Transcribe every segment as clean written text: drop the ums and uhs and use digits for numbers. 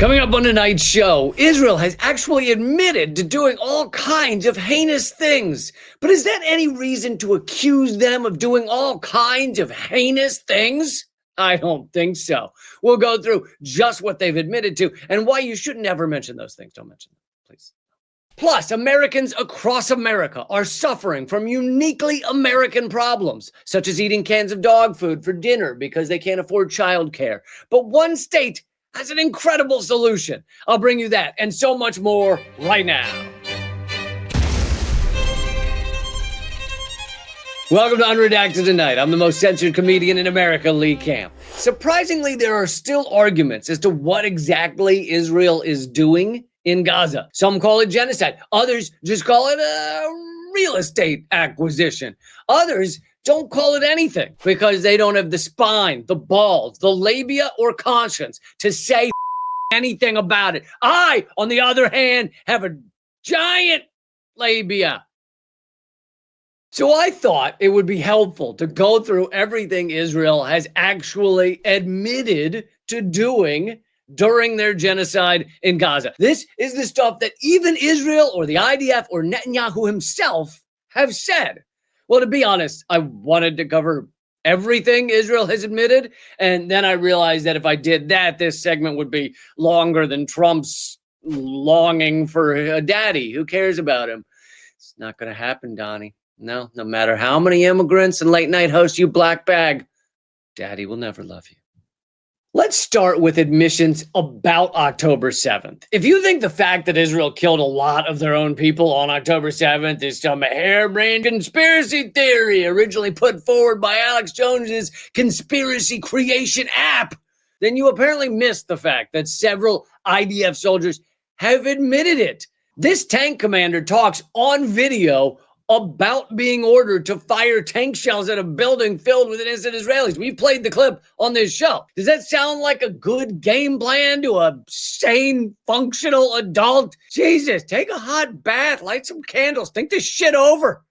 Coming up on tonight's show, Israel has actually admitted to doing all kinds of heinous things. But is that any reason to accuse them of doing all kinds of heinous things? I don't think so. We'll go through just what they've admitted to and why you should never mention those things. Don't mention them, please. Plus, Americans across America are suffering from uniquely American problems, such as eating cans of dog food for dinner because they can't afford childcare. But one state has an incredible solution. I'll bring you that and so much more right now. Welcome to Unredacted Tonight. I'm the most censored comedian in America, Lee Camp. Surprisingly, there are still arguments as to what exactly Israel is doing in Gaza. Some call it genocide. Others just call it a real estate acquisition. Others don't call it anything because they don't have the spine, the balls, the labia, or conscience to say anything about it. I, on the other hand, have a giant labia. So I thought it would be helpful to go through everything Israel has actually admitted to doing during their genocide in Gaza. This is the stuff that even Israel or the IDF or Netanyahu himself have said. Well, to be honest, I wanted to cover everything Israel has admitted, and then I realized that if I did that, this segment would be longer than Trump's longing for a daddy. Who cares about him? It's not going to happen, Donnie. No matter how many immigrants and late night hosts you black bag, daddy will never love you. Let's start with admissions about October 7th. If you think the fact that Israel killed a lot of their own people on October 7th is some harebrained conspiracy theory originally put forward by Alex Jones's conspiracy creation app, then you apparently missed the fact that several IDF soldiers have admitted it. This tank commander talks on video about being ordered to fire tank shells at a building filled with innocent Israelis. We played the clip on this show. Does that sound like a good game plan to a sane, functional adult? Jesus, take a hot bath, light some candles, think this shit over.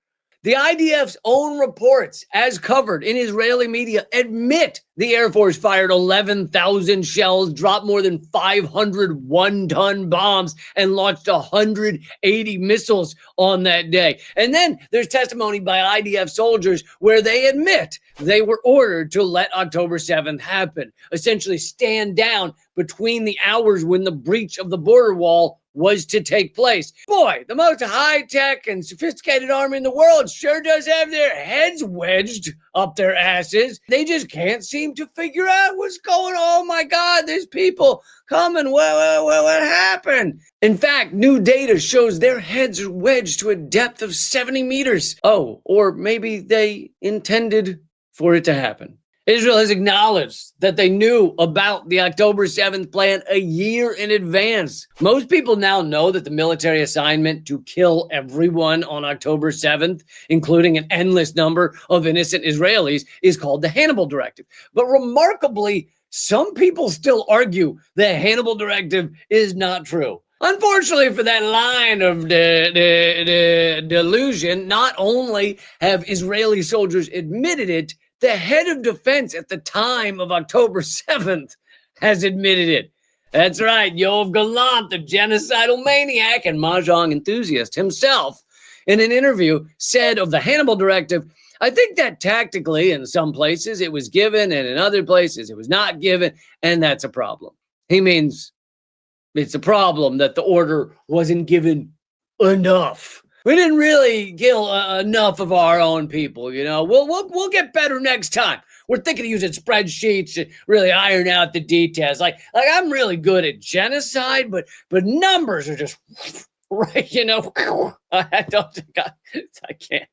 The IDF's own reports, as covered in Israeli media, admit the Air Force fired 11,000 shells, dropped more than 500 one-ton bombs, and launched 180 missiles on that day. And then there's testimony by IDF soldiers where they admit they were ordered to let October 7th happen, essentially stand down between the hours when the breach of the border wall was to take place. Boy, the most high-tech and sophisticated army in the world sure does have their heads wedged up their asses. They just can't seem to figure out what's going on. Oh my God, there's people coming. What happened? In fact, new data shows their heads are wedged to a depth of 70 meters. Oh, or maybe they intended for it to happen. Israel has acknowledged that they knew about the October 7th plan a year in advance. Most people now know that the military assignment to kill everyone on October 7th, including an endless number of innocent Israelis, is called the Hannibal Directive. But remarkably, some people still argue the Hannibal Directive is not true. Unfortunately for that line of delusion, not only have Israeli soldiers admitted it, the head of defense at the time of October 7th has admitted it. That's right, Yoav Gallant, the genocidal maniac and mahjong enthusiast himself, in an interview said of the Hannibal Directive, I think that tactically in some places it was given and in other places it was not given, and that's a problem. He means it's a problem that the order wasn't given enough. We didn't really kill enough of our own people, you know. We'll get better next time. We're thinking of using spreadsheets to really iron out the details. Like I'm really good at genocide, but numbers are just right, you know. I don't think I can't.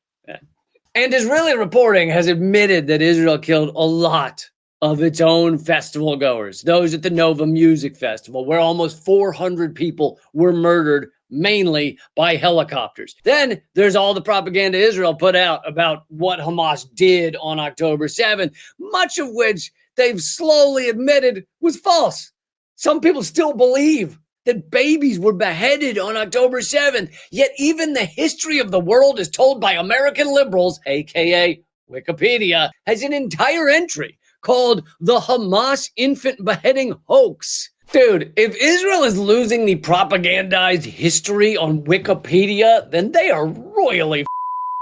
And Israeli reporting has admitted that Israel killed a lot of its own festival goers, those at the Nova Music Festival, where almost 400 people were murdered, mainly by helicopters. Then there's all the propaganda Israel put out about what Hamas did on October 7th, much of which they've slowly admitted was false. Some people still believe that babies were beheaded on October 7th, yet even the history of the world as told by American liberals, aka Wikipedia, has an entire entry called the Hamas infant beheading hoax. Dude, if Israel is losing the propagandized history on Wikipedia, then they are royally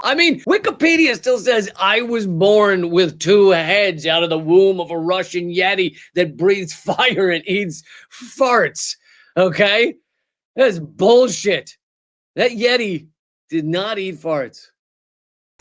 I mean, Wikipedia still says I was born with two heads out of the womb of a Russian Yeti that breathes fire and eats farts. Okay? That's bullshit. That Yeti did not eat farts.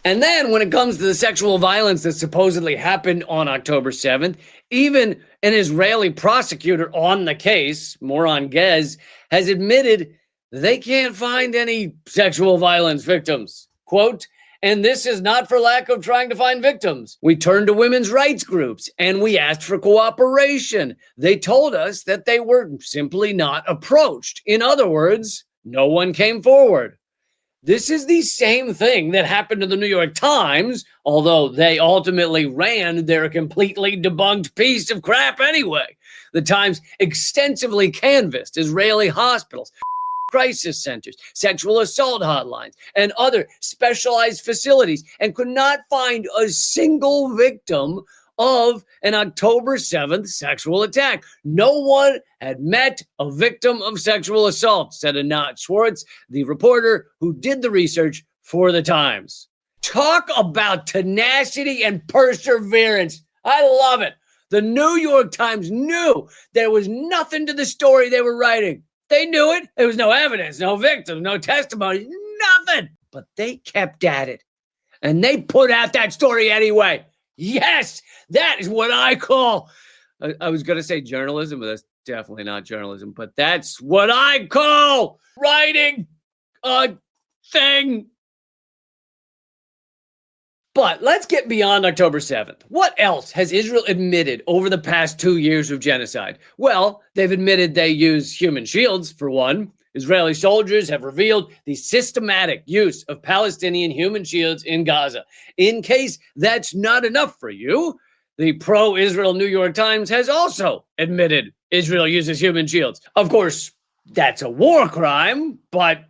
And then when it comes to the sexual violence that supposedly happened on October 7th, even an Israeli prosecutor on the case, Moran Gez, has admitted they can't find any sexual violence victims. Quote, and this is not for lack of trying to find victims. We turned to women's rights groups and we asked for cooperation. They told us that they were simply not approached. In other words, no one came forward. This is the same thing that happened to the New York Times, although they ultimately ran their completely debunked piece of crap anyway. The Times extensively canvassed Israeli hospitals, crisis centers, sexual assault hotlines, and other specialized facilities, and could not find a single victim of an October 7th sexual attack. No one had met a victim of sexual assault, said Anat Schwartz, the reporter who did the research for the Times. Talk about tenacity and perseverance. I love it. The New York Times knew there was nothing to the story they were writing. They knew it. There was no evidence, no victims, no testimony, nothing. But they kept at it. And they put out that story anyway. Yes, that is what I call, I was going to say journalism, but that's definitely not journalism. But that's what I call writing a thing. But let's get beyond October 7th. What else has Israel admitted over the past 2 years of genocide? Well, they've admitted they use human shields, for one. Israeli soldiers have revealed the systematic use of Palestinian human shields in Gaza. In case that's not enough for you, the pro-Israel New York Times has also admitted Israel uses human shields. Of course, that's a war crime, but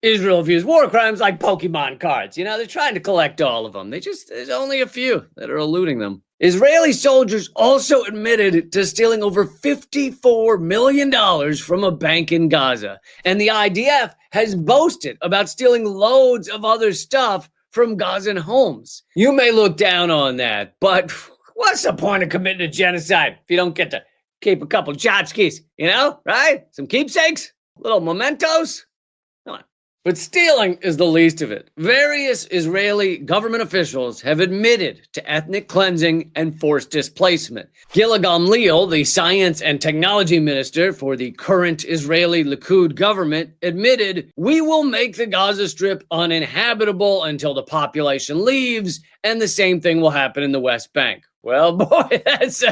Israel views war crimes like Pokemon cards. You know, they're trying to collect all of them. There's only a few that are eluding them. Israeli soldiers also admitted to stealing over $54 million from a bank in Gaza. And the IDF has boasted about stealing loads of other stuff from Gazan homes. You may look down on that, but what's the point of committing a genocide if you don't get to keep a couple tchotchkes, you know, right? Some keepsakes, little mementos. Come on. But stealing is the least of it. Various Israeli government officials have admitted to ethnic cleansing and forced displacement. Gila Gamliel, the science and technology minister for the current Israeli Likud government, admitted, we will make the Gaza Strip uninhabitable until the population leaves, and the same thing will happen in the West Bank. Well, boy, that's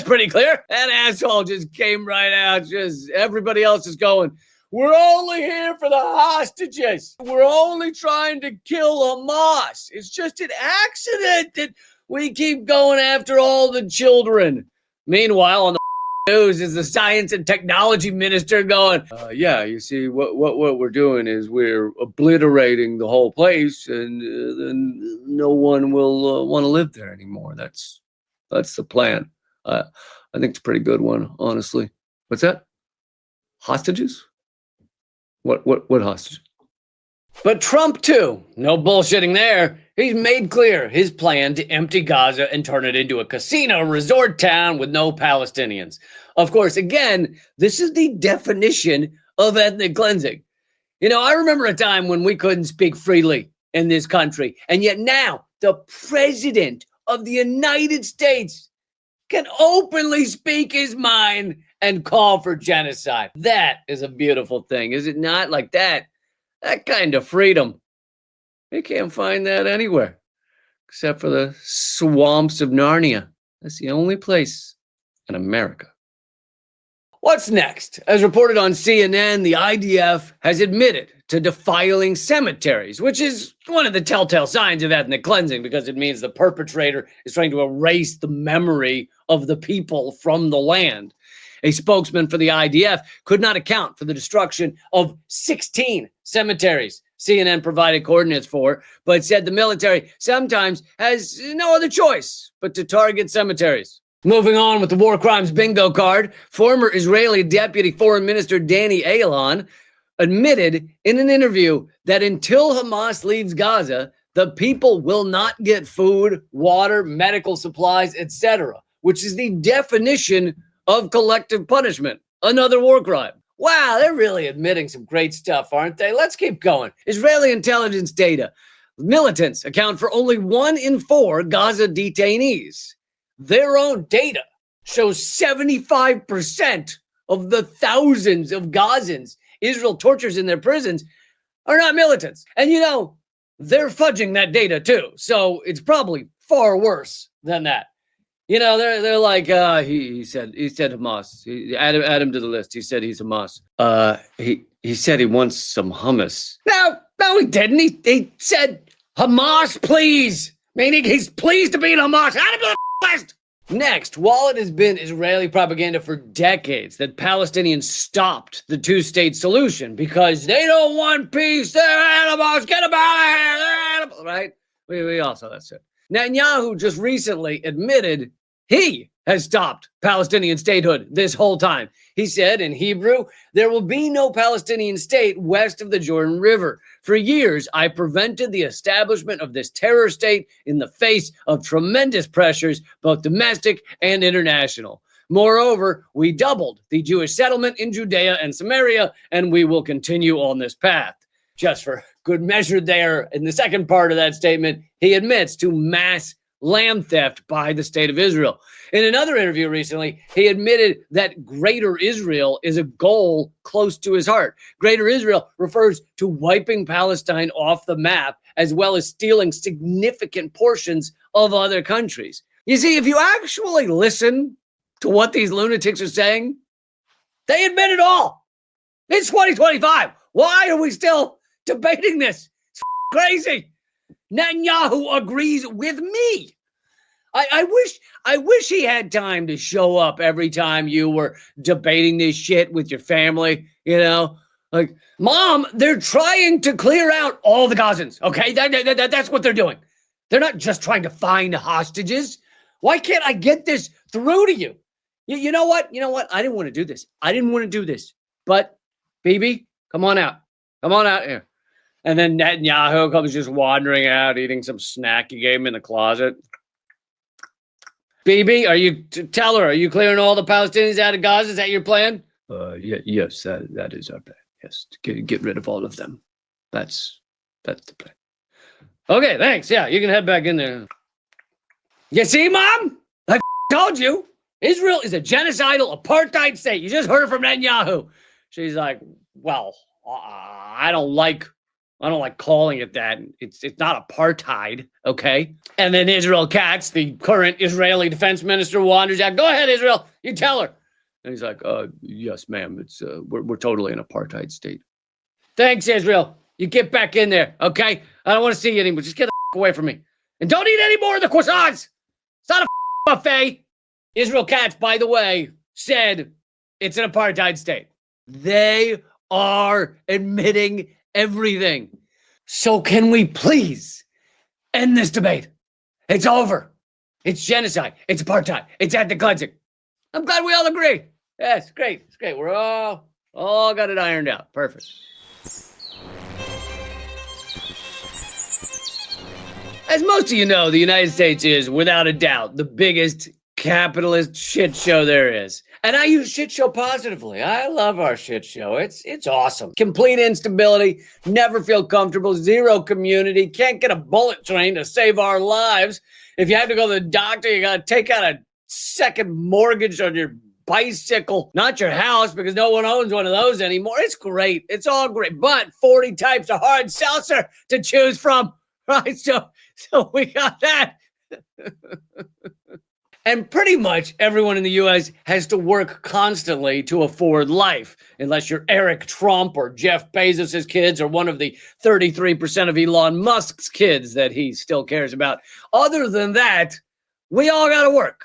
pretty clear. That asshole just came right out. Just everybody else is going, we're only here for the hostages. We're only trying to kill Hamas. It's just an accident that we keep going after all the children. Meanwhile, on the news is the science and technology minister going, yeah, you see, what we're doing is we're obliterating the whole place, and then no one will want to live there anymore. That's the plan. I think it's a pretty good one, honestly. What's that? Hostages? What hostage? But Trump, too, no bullshitting there. He's made clear his plan to empty Gaza and turn it into a casino resort town with no Palestinians. Of course, again, this is the definition of ethnic cleansing. You know, I remember a time when we couldn't speak freely in this country, and yet now the president of the United States can openly speak his mind and call for genocide. That is a beautiful thing, is it not? Like that kind of freedom. You can't find that anywhere except for the swamps of Narnia. That's the only place in America. What's next? As reported on CNN, the IDF has admitted to defiling cemeteries, which is one of the telltale signs of ethnic cleansing because it means the perpetrator is trying to erase the memory of the people from the land. A spokesman for the IDF could not account for the destruction of 16 cemeteries CNN provided coordinates for, but said the military sometimes has no other choice but to target cemeteries. Moving on with the war crimes bingo card, former Israeli Deputy Foreign Minister Danny Ayalon admitted in an interview that until Hamas leaves Gaza, the people will not get food, water, medical supplies, etc., which is the definition of collective punishment. Another war crime. Wow, they're really admitting some great stuff, aren't they? Let's keep going. Israeli intelligence data. Militants account for only 1 in 4 Gaza detainees. Their own data shows 75% of the thousands of Gazans Israel tortures in their prisons are not militants. And they're fudging that data too. So it's probably far worse than that. They're like, he said Hamas. Add him to the list. He said he's Hamas. He said he wants some hummus. No, he didn't. He said Hamas, please. Meaning he's pleased to be in Hamas. Add him to the list. Next, while it has been Israeli propaganda for decades that Palestinians stopped the two-state solution because they don't want peace, they're animals, get them out of here, they're animals, right? We all saw that shit. Netanyahu just recently admitted he has stopped Palestinian statehood this whole time. He said in Hebrew, there will be no Palestinian state west of the Jordan River. For years, I prevented the establishment of this terror state in the face of tremendous pressures, both domestic and international. Moreover, we doubled the Jewish settlement in Judea and Samaria, and we will continue on this path. Just for good measure there, in the second part of that statement, he admits to mass land theft by the state of Israel. In another interview recently, he admitted that Greater Israel is a goal close to his heart. Greater Israel refers to wiping Palestine off the map, as well as stealing significant portions of other countries. You see, if you actually listen to what these lunatics are saying, they admit it all. It's 2025. Why are we still debating this? It's crazy. Netanyahu agrees with me. I wish he had time to show up every time you were debating this shit with your family, Like, Mom, they're trying to clear out all the Gazans, okay? That's what they're doing. They're not just trying to find hostages. Why can't I get this through to you? You know what? I didn't want to do this. But, Bibi, come on out. Come on out here. And then Netanyahu comes just wandering out, eating some snack he gave him in the closet. Bibi, tell her, are you clearing all the Palestinians out of Gaza? Is that your plan? Yes, that is our plan. Yes, get rid of all of them. That's the plan. Okay, thanks. Yeah, you can head back in there. You see, Mom? I told you. Israel is a genocidal apartheid state. You just heard it from Netanyahu. She's like, well, I don't like calling it that. It's not apartheid, okay? And then Israel Katz, the current Israeli defense minister, wanders out. Go ahead, Israel. You tell her. And he's like, yes, ma'am. It's we're totally an apartheid state. Thanks, Israel. You get back in there, okay? I don't want to see you anymore. Just get the away from me. And don't eat any more of the croissants. It's not a buffet. Israel Katz, by the way, said it's an apartheid state. They are admitting everything. So can we please end this debate? It's over. It's genocide. It's apartheid. It's ethnic cleansing. I'm glad we all agree. Yes, great. It's great. We're all got it ironed out. Perfect. As most of you know, the United States is, without a doubt, the biggest capitalist shit show there is. And I use shit show positively. I love our shit show. It's awesome. Complete instability, never feel comfortable, zero community, can't get a bullet train to save our lives. If you have to go to the doctor, you got to take out a second mortgage on your bicycle, not your house, because no one owns one of those anymore. It's great. It's all great. But 40 types of hard seltzer to choose from, right? So we got that. And pretty much everyone in the U.S. has to work constantly to afford life, unless you're Eric Trump or Jeff Bezos' kids or one of the 33% of Elon Musk's kids that he still cares about. Other than that, we all got to work.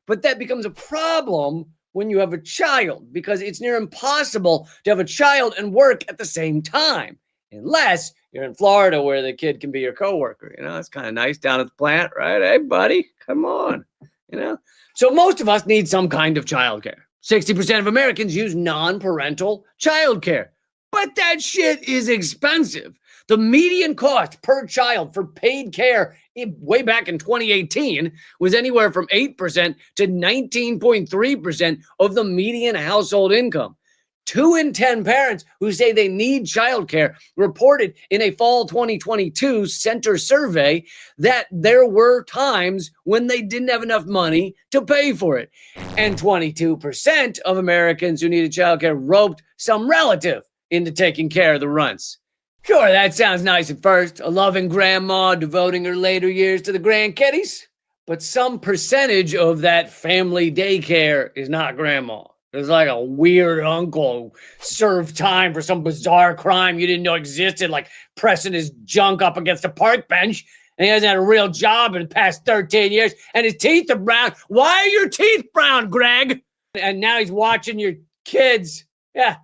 But that becomes a problem when you have a child, because it's near impossible to have a child and work at the same time, unless you're in Florida where the kid can be your coworker. It's kind of nice down at the plant, right? Hey, buddy, come on. you know? So most of us need some kind of childcare. 60% of Americans use non-parental childcare. But that shit is expensive. The median cost per child for paid care way back in 2018 was anywhere from 8% to 19.3% of the median household income. 2 in 10 parents who say they need childcare reported in a fall 2022 Center survey that there were times when they didn't have enough money to pay for it. And 22% of Americans who needed childcare roped some relative into taking care of the runts. Sure, that sounds nice at first, a loving grandma devoting her later years to the grandkiddies, but some percentage of that family daycare is not grandma. There's like a weird uncle who served time for some bizarre crime you didn't know existed, like pressing his junk up against a park bench, and he hasn't had a real job in the past 13 years, and his teeth are brown. Why are your teeth brown, Greg? And now he's watching your kids. Yeah.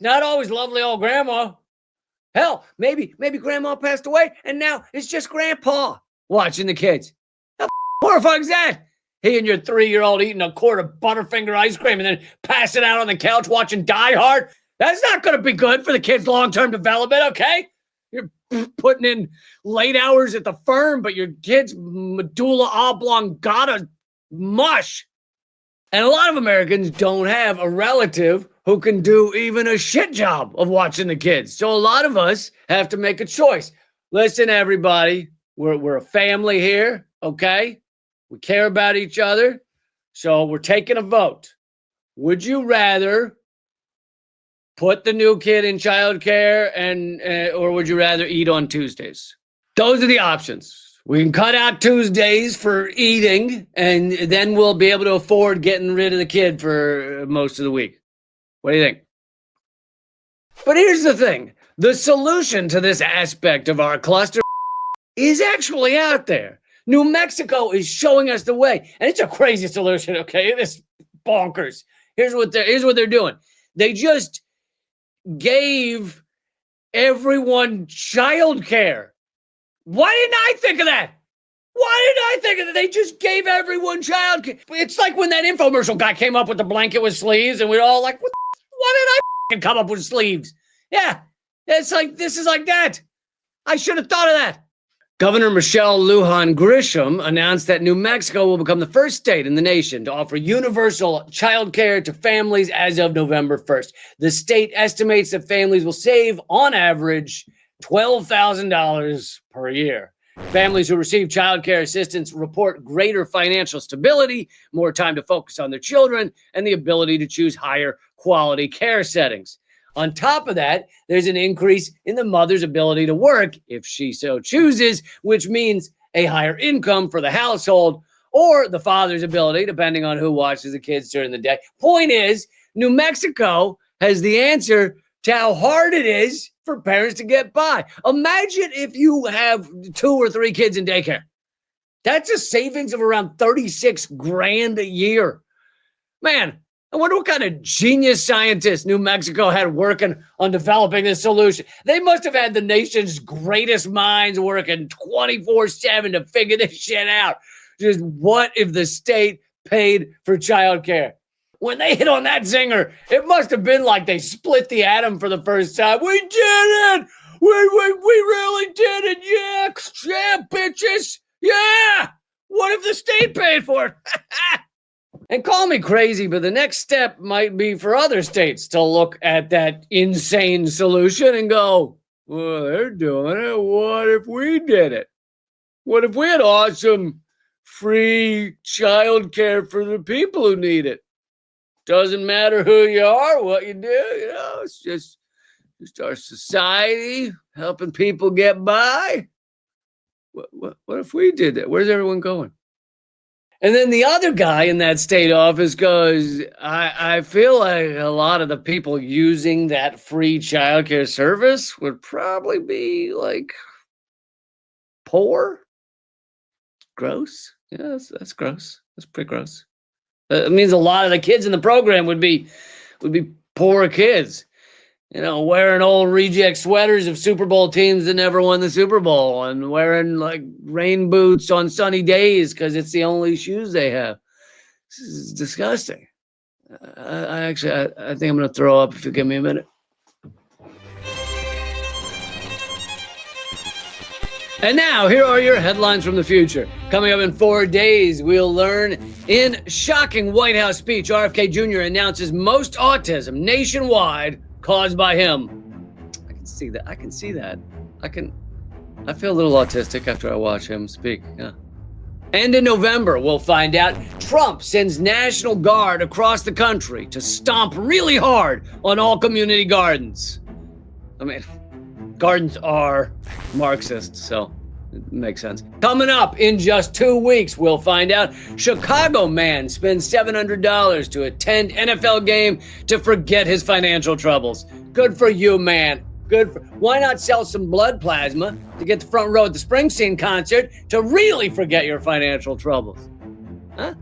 Not always lovely old grandma. Hell, maybe grandma passed away and now it's just grandpa watching the kids. How horrifying is that? He and your 3-year-old eating a quart of Butterfinger ice cream and then passing out on the couch watching Die Hard. That's not going to be good for the kid's long-term development, okay? You're putting in late hours at the firm, but your kid's medulla oblongata mush. And a lot of Americans don't have a relative who can do even a shit job of watching the kids. So a lot of us have to make a choice. Listen, everybody, we're a family here, okay? We care about each other. So we're taking a vote. Would you rather put the new kid in childcare or would you rather eat on Tuesdays? Those are the options. We can cut out Tuesdays for eating, and then we'll be able to afford getting rid of the kid for most of the week. What do you think? But here's the thing. The solution to this aspect of our cluster is actually out there. New Mexico is showing us the way. And it's a crazy solution, okay? This bonkers. Here's what they're doing. They just gave everyone childcare. Why didn't I think of that? Why didn't I think of that? They just gave everyone childcare. It's like when that infomercial guy came up with the blanket with sleeves and we're all like, why did I come up with sleeves? Yeah, it's like, this is like that. I should have thought of that. Governor Michelle Lujan Grisham announced that New Mexico will become the first state in the nation to offer universal child care to families as of November 1st. The state estimates that families will save, on average, $12,000 per year. Families who receive child care assistance report greater financial stability, more time to focus on their children, and the ability to choose higher quality care settings. On top of that, there's an increase in the mother's ability to work if she so chooses, which means a higher income for the household, or the father's ability, depending on who watches the kids during the day. Point is, New Mexico has the answer to how hard it is for parents to get by. Imagine if you have 2 or 3 kids in daycare. That's a savings of around $36,000 a year. Man, I wonder what kind of genius scientists New Mexico had working on developing this solution. They must have had the nation's greatest minds working 24/7 to figure this shit out. Just what if the state paid for childcare? When they hit on that zinger, it must have been like they split the atom for the first time. We did it! We really did it! Yeah, bitches! Yeah! What if the state paid for it? And call me crazy, but the next step might be for other states to look at that insane solution and go, well, they're doing it. What if we did it? What if we had awesome free child care for the people who need it? Doesn't matter who you are, what you do, it's just our society helping people get by. What if we did that? Where's everyone going? And then the other guy in that state office goes, I feel like a lot of the people using that free childcare service would probably be like poor. Gross. Yeah, that's gross. That's pretty gross. It means a lot of the kids in the program would be poor kids. Wearing old reject sweaters of Super Bowl teams that never won the Super Bowl and wearing like rain boots on sunny days because it's the only shoes they have. This is disgusting. I think I'm going to throw up if you give me a minute. And now, here are your headlines from the future. Coming up in 4 days, we'll learn in shocking White House speech, RFK Jr. announces most autism nationwide caused by him. I can see that. I feel a little autistic after I watch him speak. Yeah. And in November, we'll find out Trump sends National Guard across the country to stomp really hard on all community gardens. I mean, gardens are Marxist, so it makes sense. Coming up in just 2 weeks, we'll find out Chicago man spends $700 to attend NFL game to forget his financial troubles. Good for you, man. Why not sell some blood plasma to get the front row at the Springsteen concert to really forget your financial troubles? Huh?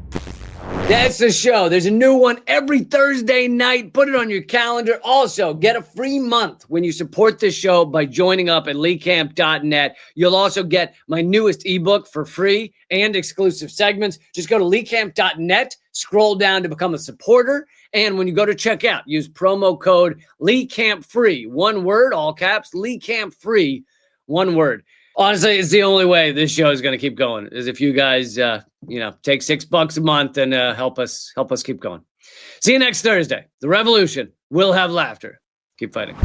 That's the show. There's a new one every Thursday night. Put it on your calendar. Also, get a free month when you support this show by joining up at leecamp.net. You'll also get my newest ebook for free and exclusive segments. Just go to leecamp.net, scroll down to become a supporter. And when you go to checkout, use promo code LeeCampFree. One word, all caps, LeeCampFree, one word. Honestly, it's the only way this show is going to keep going, is if you guys, take $6 a month and help us keep going. See you next Thursday. The revolution will have laughter. Keep fighting.